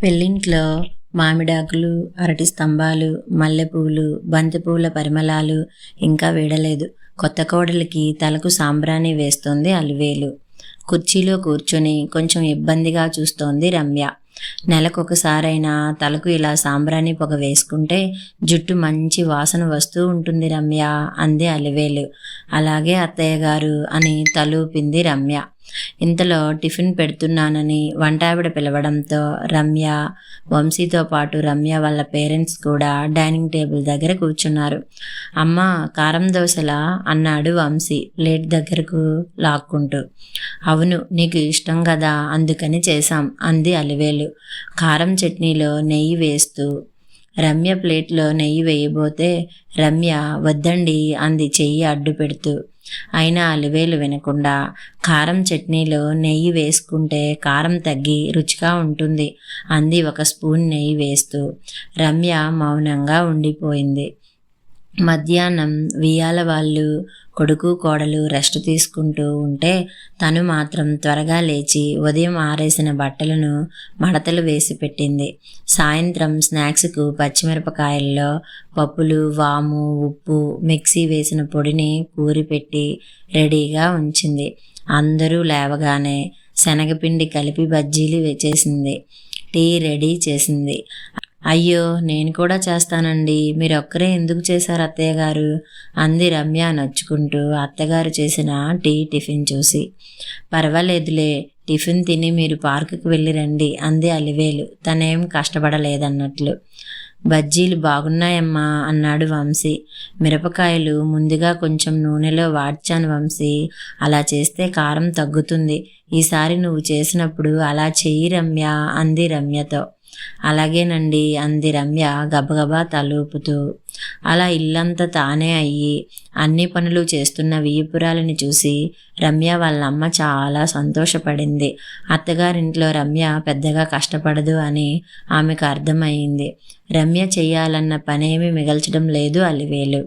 పెళ్ళింట్లో మామిడాకులు, అరటి స్తంభాలు, మల్లెపూలు, బంతిపూల పరిమళాలు ఇంకా వీడలేదు. కొత్త కోడలికి తలకు సాంబ్రాణి వేస్తోంది అలివేలు. కుర్చీలో కూర్చొని కొంచెం ఇబ్బందిగా చూస్తోంది రమ్య. నెలకొకసారైనా తలకు ఇలా సాంబ్రాణి పొగ వేసుకుంటే జుట్టు మంచి వాసన వస్తూ ఉంటుంది రమ్య, అంది అలివేలు. అలాగే అత్తయ్య గారు అని తలూపింది రమ్య. ఇంతలో టిఫిన్ పెడుతున్నానని వంటావిడ పిలవడంతో రమ్య, వంశీతో పాటు రమ్య వాళ్ళ పేరెంట్స్ కూడా డైనింగ్ టేబుల్ దగ్గర కూర్చున్నారు. అమ్మ, కారం దోశలా అన్నాడు వంశీ ప్లేట్ దగ్గరకు లాక్కుంటూ. అవును, నీకు ఇష్టం కదా, అందుకని చేశాం, అంది అలివేలు కారం చట్నీలో నెయ్యి వేస్తూ. రమ్య ప్లేట్లో నెయ్యి వేయబోతే రమ్య వద్దండి అంది చెయ్యి అడ్డు పెడుతూ. అయినా అలివేలు వినకుండా, కారం చట్నీలో నెయ్యి వేసుకుంటే కారం తగ్గి రుచిగా ఉంటుంది, అంది ఒక స్పూన్ నెయ్యి వేస్తూ. రమ్య మౌనంగా ఉండిపోయింది. మధ్యాహ్నం వియ్యాల వాళ్ళు కొడుకు కోడలు రెస్ట్ తీసుకుంటూ ఉంటే తను మాత్రం త్వరగా లేచి ఉదయం ఆరేసిన బట్టలను మడతలు వేసి పెట్టింది. సాయంత్రం స్నాక్స్కు పచ్చిమిరపకాయల్లో పప్పులు, వాము, ఉప్పు, మిక్సీ వేసిన పొడిని కూరి పెట్టి రెడీగా ఉంచింది. అందరూ లేవగానే శనగపిండి కలిపి బజ్జీలు చేసింది. టీ రెడీ చేసింది. అయ్యో, నేను కూడా చేస్తానండి, మీరొక్కరే ఎందుకు చేశారు అత్తయ్య గారు, అంది రమ్య నొచ్చుకుంటూ అత్తగారు చేసిన టిఫిన్ చూసి. పర్వాలేదులే, టిఫిన్ తిని మీరు పార్కుకి వెళ్ళి రండి, అంది అలివేలు తనేం కష్టపడలేదన్నట్లు. బజ్జీలు బాగున్నాయమ్మా, అన్నాడు వంశీ. మిరపకాయలు ముందుగా కొంచెం నూనెలో వాడ్చాను వంశీ, అలా చేస్తే కారం తగ్గుతుంది. ఈసారి నువ్వు చేసినప్పుడు అలా చెయ్యి రమ్య, అంది రమ్యతో. అలాగేనండి, అంది రమ్య గబగబా తలూపుతూ. అలా ఇల్లంతా తానే అయ్యి అన్ని పనులు చేస్తున్న వియ్యపురాలని చూసి రమ్య వాళ్ళమ్మ చాలా సంతోషపడింది. అత్తగారింట్లో రమ్య పెద్దగా కష్టపడదు అని ఆమెకు అర్థమైంది. రమ్య చెయ్యాలన్న పనేమీ మిగల్చడం లేదు అలివేలు.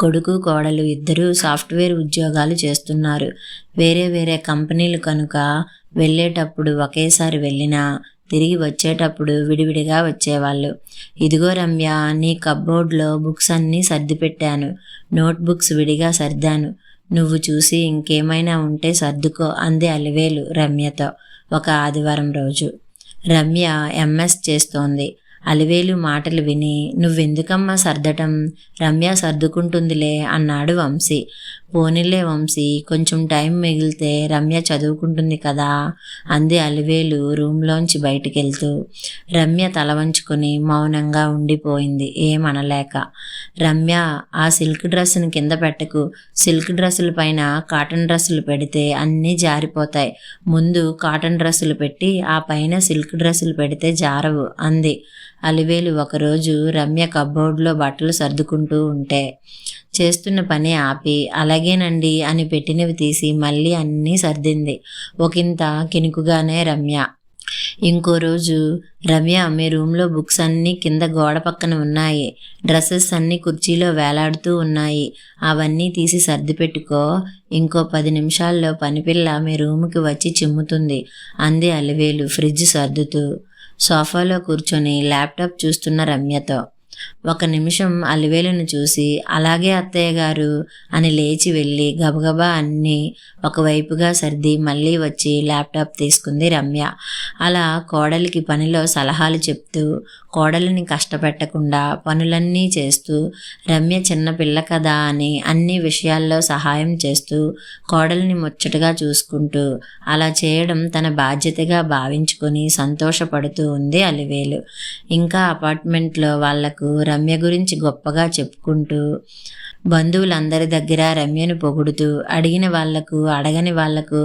కొడుకు కోడలు ఇద్దరూ సాఫ్ట్వేర్ ఉద్యోగాలు చేస్తున్నారు. వేరే వేరే కంపెనీలు కనుక వెళ్ళేటప్పుడు ఒకేసారి వెళ్ళినా తిరిగి వచ్చేటప్పుడు విడివిడిగా వచ్చేవాళ్ళు. ఇదిగో రమ్య, నీ కప్బోర్డ్లో బుక్స్ అన్నీ సర్దిపెట్టాను, నోట్బుక్స్ విడిగా సర్దాను, నువ్వు చూసి ఇంకేమైనా ఉంటే సర్దుకో, అంది అలివేలు రమ్యతో ఒక ఆదివారం రోజు. రమ్య ఎంఎస్ చేస్తోంది. అలివేలు మాటలు విని, నువ్వెందుకమ్మా సర్దటం, రమ్య సర్దుకుంటుందిలే, అన్నాడు వంశీ. పోనీలే వంశీ, కొంచెం టైం మిగిలితే రమ్య చదువుకుంటుంది కదా, అంది అలివేలు రూమ్లోంచి బయటికెళ్తూ. రమ్య తల వంచుకొని మౌనంగా ఉండిపోయింది, ఏమనలేక. రమ్య, ఆ సిల్క్ డ్రెస్సుని కింద పెట్టకు, సిల్క్ డ్రెస్సుల పైన కాటన్ డ్రెస్సులు పెడితే అన్నీ జారిపోతాయి, ముందు కాటన్ డ్రెస్సులు పెట్టి ఆ పైన సిల్క్ డ్రెస్సులు పెడితే జారవు, అంది అలివేలు ఒకరోజు రమ్య కప్బోర్డ్లో బట్టలు సర్దుకుంటూ ఉంటే. చేస్తున్న పని ఆపి, అలాగేనండి అని పెట్టినవి తీసి మళ్ళీ అన్నీ సర్దింది, ఒకంత కినుకుగానే రమ్య. ఇంకో రోజు, రమ్య, మీ రూమ్లో బుక్స్ అన్నీ కింద గోడ పక్కన ఉన్నాయి, డ్రెస్సెస్ అన్నీ కుర్చీలో వేలాడుతూ ఉన్నాయి, అవన్నీ తీసి సర్ది పెట్టుకో, ఇంకో 10 నిమిషాల్లో పనిపిల్ల మీ రూముకి వచ్చి చిమ్ముతుంది, అంది అలివేలు ఫ్రిడ్జ్ సర్దుతూ. సోఫాలో కూర్చొని ల్యాప్టాప్ చూస్తున్న రమ్యతో. ఒక నిమిషం అలివేలును చూసి, అలాగే అత్తయ్య గారు అని లేచి వెళ్ళి గబగబా అన్నీ ఒకవైపుగా సర్ది మళ్ళీ వచ్చి ల్యాప్టాప్ తీసుకుంది రమ్య. అలా కోడలికి పనిలో సలహాలు చెప్తూ, కోడలిని కష్టపెట్టకుండా పనులన్నీ చేస్తూ, రమ్య చిన్నపిల్ల కదా అని అన్ని విషయాల్లో సహాయం చేస్తూ, కోడలిని ముచ్చటగా చూసుకుంటూ, అలా చేయడం తన బాధ్యతగా భావించుకొని సంతోషపడుతూ ఉంది అలివేలు. ఇంకా అపార్ట్మెంట్లో వాళ్లకు రమ్య గురించి గొప్పగా చెప్పుకుంటూ, బంధువులందరి దగ్గర రమ్యను పొగుడుతూ, అడిగిన వాళ్లకు అడగని వాళ్లకు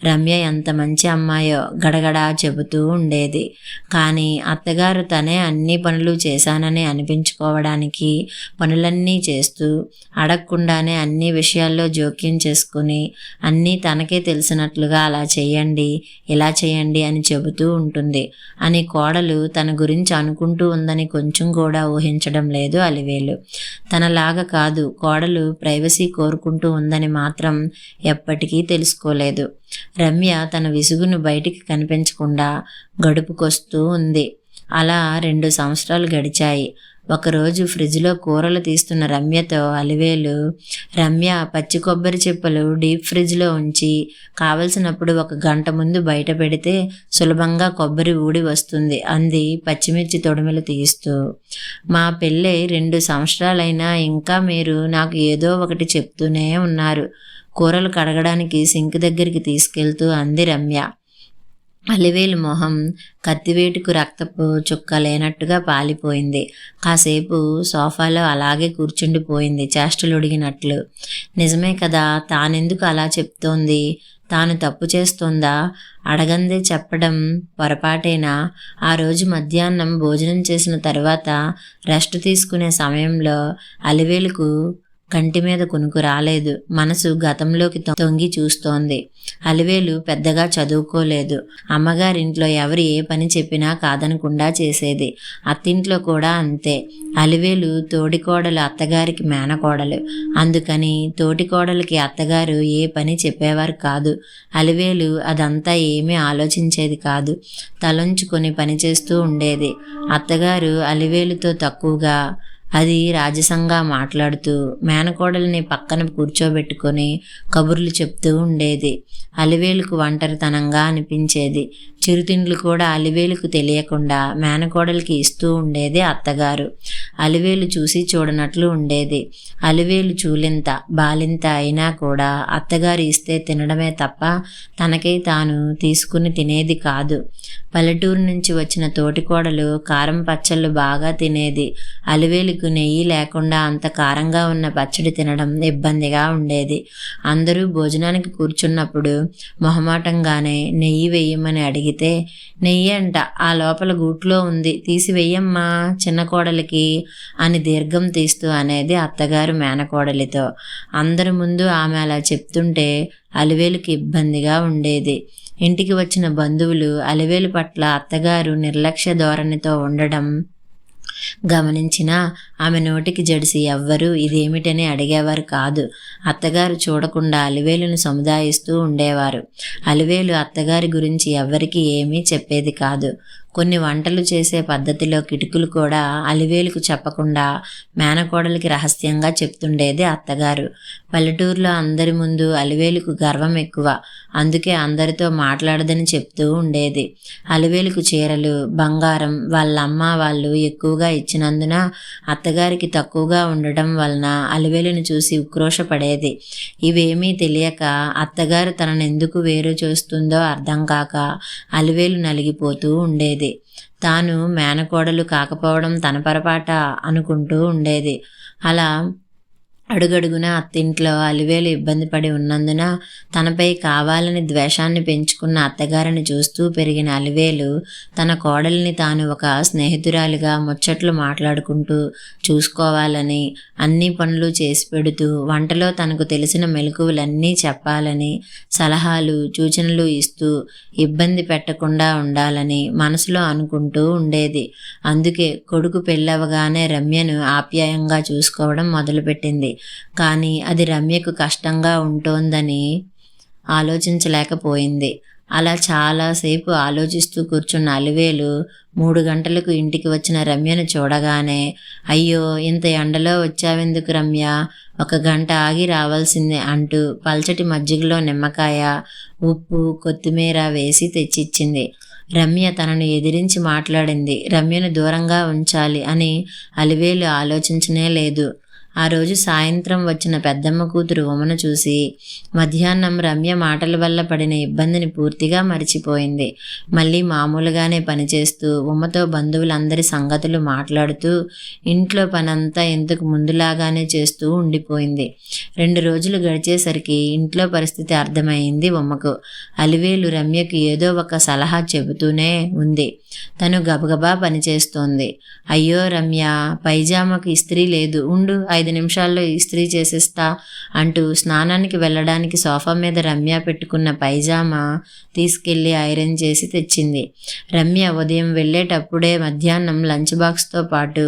రమ్య ఎంత మంచి అమ్మాయో గడగడా చెబుతూ ఉండేది. కానీ అత్తగారు తనే అన్ని పనులు చేశానని అనిపించుకోవడానికి పనులన్నీ చేస్తూ, అడగకుండానే అన్ని విషయాల్లో జోక్యం చేసుకుని అన్నీ తనకే తెలిసినట్లుగా అలా చేయండి, ఇలా చేయండి అని చెబుతూ ఉంటుంది అని కోడలు తన గురించి అనుకుంటూ ఉందని కొంచెం కూడా ఊహించ ఊహించడం లేదు అలివేలు. తనలాగా కాదు, కోడలు ప్రైవసీ కోరుకుంటూ ఉందని మాత్రం ఎప్పటికీ తెలుసుకోలేదు. రమ్య తన విసుగును బయటికి కనిపించకుండా గడుపుకొస్తూ ఉంది. అలా 2 సంవత్సరాలు గడిచాయి. ఒకరోజు ఫ్రిడ్జ్లో కూరలు తీస్తున్న రమ్యతో అలివేలు, రమ్య పచ్చి కొబ్బరి చిప్పలు డీప్ ఫ్రిడ్జ్లో ఉంచి కావలసినప్పుడు 1 గంట ముందు బయట పెడితే సులభంగా కొబ్బరి ఊడి వస్తుంది అంది పచ్చిమిర్చి తొడిమెలు తీస్తూ. మా పెళ్ళై 2 సంవత్సరాలైనా ఇంకా మీరు నాకు ఏదో ఒకటి చెప్తూనే ఉన్నారు, కూరలు కడగడానికి సింక్ దగ్గరికి తీసుకెళ్తూ అంది రమ్య. అలివేలు మొహం కత్తివేటుకు రక్తపు చుక్క లేనట్టుగా పాలిపోయింది. కాసేపు సోఫాలో అలాగే కూర్చుండిపోయింది చేష్టలుడిగినట్లు. నిజమే కదా, తానెందుకు అలా చెప్తోంది? తాను తప్పు చేస్తోందా? అడగందే చెప్పడం పొరపాటేనా? ఆ రోజు మధ్యాహ్నం భోజనం చేసిన తర్వాత రెస్ట్ తీసుకునే సమయంలో అలివేలుకు కంటి మీద కునుకు రాలేదు. మనసు గతంలోకి తొంగి చూస్తోంది. అలివేలు పెద్దగా చదువుకోలేదు. అమ్మగారింట్లో ఎవరు ఏ పని చెప్పినా కాదనకుండా చేసేది. అత్తింట్లో కూడా అంతే. అలివేలు తోడికోడలు అత్తగారికి మేనకోడలు. అందుకని తోటికోడలికి అత్తగారు ఏ పని చెప్పేవారు కాదు. అలివేలు అదంతా ఏమీ ఆలోచించేది కాదు. తలొంచుకొని పనిచేస్తూ ఉండేది. అత్తగారు అలివేలుతో తక్కువగా, అది రాజసంగా మాట్లాడుతూ మేనకోడల్ని పక్కన కూర్చోబెట్టుకొని కబుర్లు చెప్తూ ఉండేది. అలివేలుకు ఒంటరితనంగా అనిపించేది. చిరుతిండ్లు కూడా అలివేలుకు తెలియకుండా మేనకోడలికి ఇస్తూ ఉండేది అత్తగారు. అలివేలు చూసి చూడనట్లు ఉండేది. అలివేలు చూలింత బాలింత అయినా కూడా అత్తగారు ఇస్తే తినడమే తప్ప తనకై తాను తీసుకుని తినేది కాదు. పల్లెటూరు నుంచి వచ్చిన తోటికోడలు కారం పచ్చళ్ళు బాగా తినేది. అలివేలుకు నెయ్యి లేకుండా అంత కారంగా ఉన్న పచ్చడి తినడం ఇబ్బందిగా ఉండేది. అందరూ భోజనానికి కూర్చున్నప్పుడు మొహమాటంగానే నెయ్యి వేయమని అడిగితే, నెయ్యి అంట, ఆ లోపల గూట్లో ఉంది, తీసి వెయ్యమ్మా చిన్న కోడలికి అని దీర్ఘం తీస్తూ అనేది అత్తగారు మేనకోడలితో. అందరి ముందు ఆమె అలా చెప్తుంటే అలివేలుకి ఇబ్బందిగా ఉండేది. ఇంటికి వచ్చిన బంధువులు అలివేలు పట్ల అత్తగారు నిర్లక్ష్య ధోరణితో ఉండడం గమనించినా ఆమె నోటికి జడిసి ఎవ్వరూ ఇదేమిటని అడిగేవారు కాదు. అత్తగారు చూడకుండా అలివేలును సముదాయిస్తూ ఉండేవారు. అలివేలు అత్తగారి గురించి ఎవ్వరికీ ఏమీ చెప్పేది కాదు. కొన్ని వంటలు చేసే పద్ధతిలో కిటుకులు కూడా అలివేలుకు చెప్పకుండా మేనకోడలికి రహస్యంగా చెప్తుండేది అత్తగారు. పల్లెటూరులో అందరి ముందు అలివేలుకు గర్వం ఎక్కువ. అందుకే అందరితో మాట్లాడదని చెప్తూ ఉండేది. అలివేలుకు చీరలు, బంగారం వాళ్ళమ్మ వాళ్ళు ఎక్కువగా ఇచ్చినందున అత్తగారికి తక్కువగా ఉండడం వలన అలివేలును చూసి ఉక్రోషపడేది. ఇవేమీ తెలియక అత్తగారు తనను ఎందుకు వేరు చేస్తుందో అర్థం కాక అలివేలు నలిగిపోతూ ఉండేది. తాను మేనకోడలు కాకపోవడం తన పొరపాట అనుకుంటూ ఉండేది. అలా అడుగడుగున అత్తింట్లో అలివేలు ఇబ్బంది పడి ఉన్నందున తనపై కావాలని ద్వేషాన్ని పెంచుకున్న అత్తగారిని చూస్తూ పెరిగిన అలివేలు తన కోడలిని తాను ఒక స్నేహితురాలిగా ముచ్చట్లు మాట్లాడుకుంటూ చూసుకోవాలని, అన్ని పనులు చేసి పెడుతూ, వంటలో తనకు తెలిసిన మెలకువలన్నీ చెప్పాలని, సలహాలు సూచనలు ఇస్తూ ఇబ్బంది పెట్టకుండా ఉండాలని మనసులో అనుకుంటూ ఉండేది. అందుకే కొడుకు పెళ్ళవగానే రమ్యను ఆప్యాయంగా చూసుకోవడం మొదలుపెట్టింది. కానీ అది రమ్యకు కష్టంగా ఉంటోందని ఆలోచించలేకపోయింది. అలా చాలాసేపు ఆలోచిస్తూ కూర్చున్న అలివేలు 3 గంటలకు ఇంటికి వచ్చిన రమ్యను చూడగానే, అయ్యో ఇంత ఎండలో వచ్చావెందుకు రమ్య, 1 గంట ఆగి రావాల్సిందే అంటూ పల్చటి మజ్జిగలో నిమ్మకాయ, ఉప్పు, కొత్తిమీర వేసి తెచ్చిచ్చింది. రమ్య తనను ఎదిరించి మాట్లాడింది. రమ్యను దూరంగా ఉంచాలి అని అలివేలు ఆలోచించనే లేదు. ఆ రోజు సాయంత్రం వచ్చిన పెద్దమ్మ కూతురు ఉమను చూసి మధ్యాహ్నం రమ్య మాటల వల్ల పడిన ఇబ్బందిని పూర్తిగా మరిచిపోయింది. మళ్ళీ మామూలుగానే పనిచేస్తూ ఉమ్మతో బంధువులందరి సంగతులు మాట్లాడుతూ ఇంట్లో పనంతా ఇంతకు ముందులాగానే చేస్తూ ఉండిపోయింది. 2 రోజులు గడిచేసరికి ఇంట్లో పరిస్థితి అర్థమైంది ఉమ్మకు. అలివేలు రమ్యకు ఏదో ఒక సలహా చెబుతూనే ఉంది. తను గబగబా పనిచేస్తోంది. అయ్యో రమ్య, పైజామాకు ఇస్త్రీ లేదు, ఉండు 5 5 నిమిషాల్లో ఇస్త్రీ చేసేస్తా అంటూ స్నానానికి వెళ్ళడానికి సోఫా మీద రమ్య పెట్టుకున్న పైజామా తీసుకెళ్లి ఐరన్ చేసి తెచ్చింది. రమ్య ఉదయం వెళ్ళేటప్పుడే మధ్యాహ్నం లంచ్ బాక్స్తో పాటు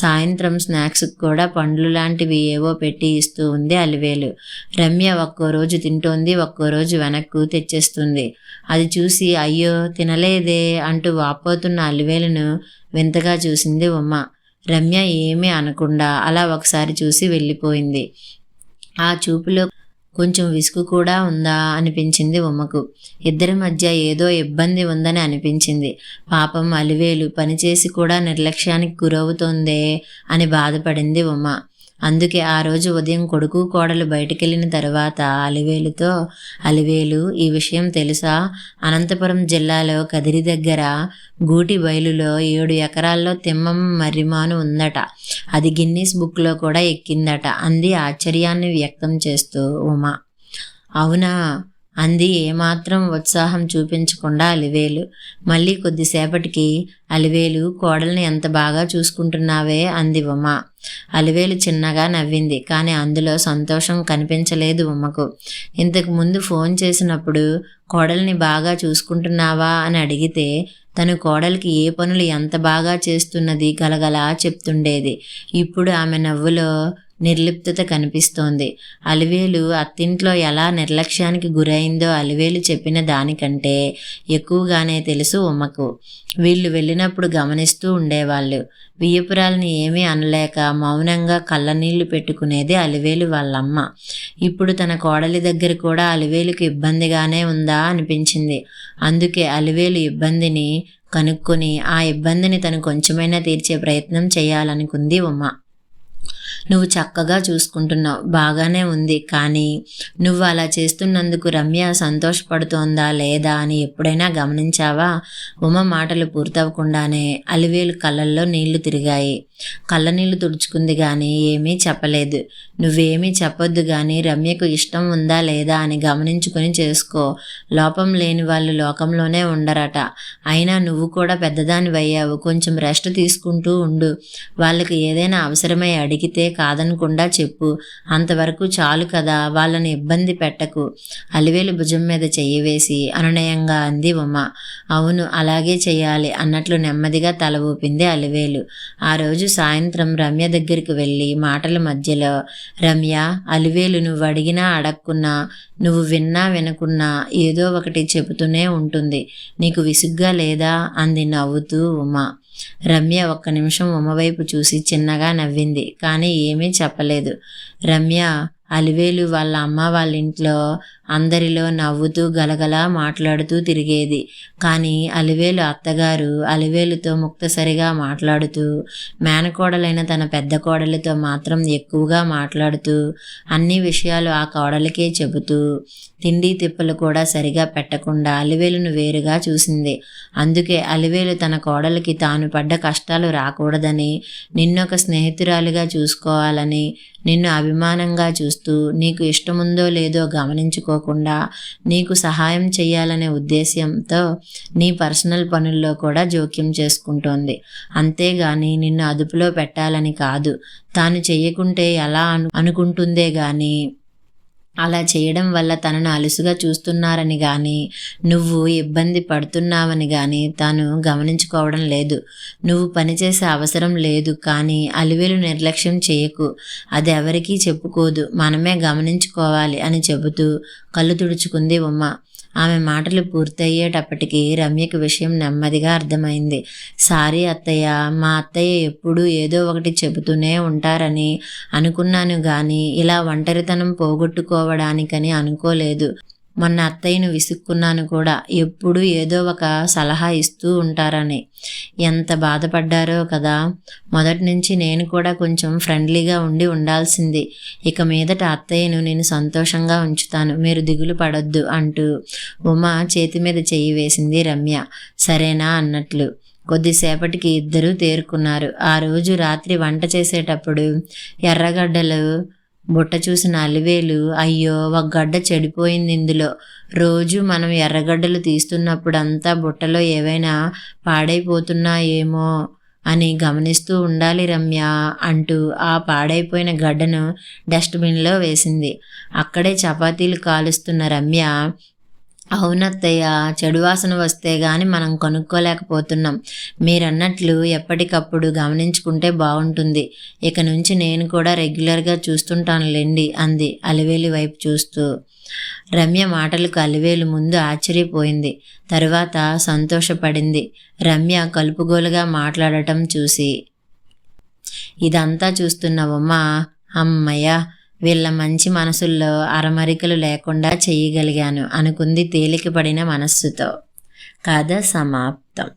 సాయంత్రం స్నాక్స్ కూడా పండ్లు లాంటివి ఏవో పెట్టి ఇస్తూ ఉంది అలివేలు. రమ్య ఒక్కో రోజు తింటోంది, ఒక్కో రోజు వెనక్కు తెచ్చేస్తుంది. అది చూసి అయ్యో తినలేదే అంటూ వాపోతున్న అలివేలును వింతగా చూసింది ఉమ. రమ్య ఏమీ అనకుండా అలా ఒకసారి చూసి వెళ్ళిపోయింది. ఆ చూపులో కొంచెం విసుగు కూడా ఉందా అనిపించింది ఉమకు. ఇద్దరి మధ్య ఏదో ఇబ్బంది ఉందని అనిపించింది. పాపం అలివేలు పనిచేసి కూడా నిర్లక్ష్యానికి గురవుతోందే అని బాధపడింది ఉమ. అందుకే ఆ రోజు ఉదయం కొడుకు కోడలు బయటికెళ్ళిన తర్వాత అలివేలుతో, అలివేలు ఈ విషయం తెలుసా? అనంతపురం జిల్లాలో కదిరి దగ్గర గూటి బయలులో 7 ఎకరాల్లో తిమ్మమ్మ మర్రిమాను ఉందట. అది గిన్నీస్ బుక్లో కూడా ఎక్కిందట అంది ఆశ్చర్యాన్ని వ్యక్తం చేస్తూ ఉమ. అవునా అంది ఏమాత్రం ఉత్సాహం చూపించకుండా అలివేలు. మళ్ళీ కొద్దిసేపటికి అలివేలు కోడల్ని ఎంత బాగా చూసుకుంటున్నావే అంది ఉమ. అలివేలు చిన్నగా నవ్వింది. కానీ అందులో సంతోషం కనిపించలేదు ఉమకు. ఇంతకు ముందు ఫోన్ చేసినప్పుడు కోడల్ని బాగా చూసుకుంటున్నావా అని అడిగితే తను కోడలికి ఏ పనులు ఎంత బాగా చేస్తున్నది గలగలా చెప్తుండేది. ఇప్పుడు ఆమె నవ్వులో నిర్లిప్తత కనిపిస్తోంది. అలివేలు అత్తింట్లో ఎలా నిర్లక్ష్యానికి గురైందో అలివేలు చెప్పిన దానికంటే ఎక్కువగానే తెలుసు ఉమకు. వీళ్ళు వెళ్ళినప్పుడు గమనిస్తూ ఉండేవాళ్ళు. వియ్యపురాల్ని ఏమీ అనలేక మౌనంగా కళ్ళనీళ్లు పెట్టుకునేది అలివేలు వాళ్ళమ్మ. ఇప్పుడు తన కోడలి దగ్గర కూడా అలివేలుకి ఇబ్బందిగానే ఉందా అనిపించింది. అందుకే అలివేలు ఇబ్బందిని కనుక్కొని ఆ ఇబ్బందిని తను కొంచెమైనా తీర్చే ప్రయత్నం చేయాలనుకుంది ఉమ. నువ్వు చక్కగా చూసుకుంటున్నావు, బాగానే ఉంది. కానీ నువ్వు అలా చేస్తున్నందుకు రమ్య సంతోషపడుతోందా లేదా అని ఎప్పుడైనా గమనించావా? ఉమ మాటలు పూర్తవకుండానే అలివేలు కళ్ళల్లో నీళ్లు తిరిగాయి. కళ్ళనీళ్లు తుడుచుకుంది కానీ ఏమీ చెప్పలేదు. నువ్వేమీ చెప్పొద్దు కానీ రమ్యకు ఇష్టం ఉందా లేదా అని గమనించుకొని చేసుకో. లోపం లేని వాళ్ళు లోకంలోనే ఉండరట. అయినా నువ్వు కూడా పెద్దదానివయ్యావు, కొంచెం రెస్ట్ తీసుకుంటూ ఉండు. వాళ్ళకి ఏదైనా అవసరమై అడిగితే కాదనకుండా చెప్పు. అంతవరకు చాలు కదా, వాళ్ళని ఇబ్బంది పెట్టకు. అలివేలు భుజం మీద చెయ్యి వేసి అనునయంగా అంది ఉమ. అవును అలాగే చెయ్యాలి అన్నట్లు నెమ్మదిగా తల ఊపింది అలివేలు. ఆ రోజు సాయంత్రం రమ్య దగ్గరికి వెళ్ళి మాటల మధ్యలో, రమ్య, అలివేలు నువ్వు అడిగినా అడగకున్నా, నువ్వు విన్నా వినకున్నా ఏదో ఒకటి చెబుతూనే ఉంటుంది. నీకు విసుగ్గా లేదా అంది నవ్వుతూ ఉమ. రమ్య ఒక్క నిమిషం ఉమ వైపు చూసి చిన్నగా నవ్వింది. కానీ ఏమీ చెప్పలేదు. రమ్య అలివేలు వాళ్ళ అమ్మ వాళ్ళ ఇంట్లో అందరిలో నవ్వుతూ గలగలా మాట్లాడుతూ తిరిగేది. కానీ అలివేలు అత్తగారు అలివేలుతో ముక్తసరిగా మాట్లాడుతూ, మేనకోడలైన తన పెద్ద కోడలితో మాత్రం ఎక్కువగా మాట్లాడుతూ, అన్ని విషయాలు ఆ కోడలికే చెబుతూ, తిండి తిప్పలు కూడా సరిగా పెట్టకుండా అలివేలును వేరుగా చూసింది. అందుకే అలివేలు తన కోడలికి తాను పడ్డ కష్టాలు రాకూడదని, నిన్నొక స్నేహితురాలిగా చూసుకోవాలని, నిన్ను అభిమానంగా చూస్తూ నీకు ఇష్టముందో లేదో గమనించుకోకుండా నీకు సహాయం చేయాలనే ఉద్దేశ్యంతో నీ పర్సనల్ పనుల్లో కూడా జోక్యం చేసుకుంటోంది. అంతేగాని నిన్ను అదుపులో పెట్టాలని కాదు. తాను చెయ్యకుంటే ఎలా అనుకుంటుందే గాని అలా చేయడం వల్ల తనను అలుసుగా చూస్తున్నారని కానీ, నువ్వు ఇబ్బంది పడుతున్నావని కానీ తాను గమనించుకోవడం లేదు. నువ్వు పనిచేసే అవసరం లేదు. కానీ అలివేలు నిర్లక్ష్యం చేయకు, అది ఎవరికీ చెప్పుకోదు, మనమే గమనించుకోవాలి అని చెబుతూ కళ్ళు తుడుచుకుంది ఉమ. ఆమె మాటలు పూర్తయ్యేటప్పటికీ రమ్యకు విషయం నెమ్మదిగా అర్థమైంది. సారీ అత్తయ్య, మా అత్తయ్య ఎప్పుడూ ఏదో ఒకటి చెబుతూనే ఉంటారని అనుకున్నాను కానీ ఇలా ఒంటరితనం పోగొట్టుకోవడానికని అనుకోలేదు. మొన్న అత్తయ్యను విసుక్కున్నాను కూడా, ఎప్పుడూ ఏదో ఒక సలహా ఇస్తూ ఉంటారని. ఎంత బాధపడ్డారో కదా. మొదటి నుంచి నేను కూడా కొంచెం ఫ్రెండ్లీగా ఉండాల్సింది. ఇక మీదట అత్తయ్యను నేను సంతోషంగా ఉంచుతాను, మీరు దిగులు పడొద్దు అంటూ ఉమ చేతి మీద చెయ్యి వేసింది రమ్య. సరేనా అన్నట్లు. కొద్దిసేపటికి ఇద్దరూ తేరుకున్నారు. ఆ రోజు రాత్రి వంట చేసేటప్పుడు ఎర్రగడ్డలు బుట్ట చూసిన అలివేలు, అయ్యో ఒక గడ్డ చెడిపోయింది ఇందులో. రోజు మనం ఎర్రగడ్డలు తీస్తున్నప్పుడు అంతా బుట్టలో ఏవైనా పాడైపోతున్నాయేమో అని గమనిస్తూ ఉండాలి రమ్య అంటూ ఆ పాడైపోయిన గడ్డను డస్ట్బిన్లో వేసింది. అక్కడే చపాతీలు కాలుస్తున్న రమ్య, అవునత్తయ్య, చెడు వాసన వస్తే గాని మనం కొనుక్కోలేకపోతున్నాం. మీరన్నట్లు ఎప్పటికప్పుడు గమనించుకుంటే బాగుంటుంది. ఇక నుంచి నేను కూడా రెగ్యులర్గా చూస్తుంటానులేండి అంది అలివేలి వైపు చూస్తూ. రమ్య మాటలకు అలివేలు ముందు ఆశ్చర్యపోయింది, తరువాత సంతోషపడింది రమ్య కలుపుగోలుగా మాట్లాడటం చూసి. ఇదంతా చూస్తున్న ఉమ, అమ్మయ్య, వీళ్ళ మంచి మనసుల్లో అరమరికలు లేకుండా చెయ్యగలిగాను అనుకుంది తేలికపడిన మనస్సుతో. కథ సమాప్తం.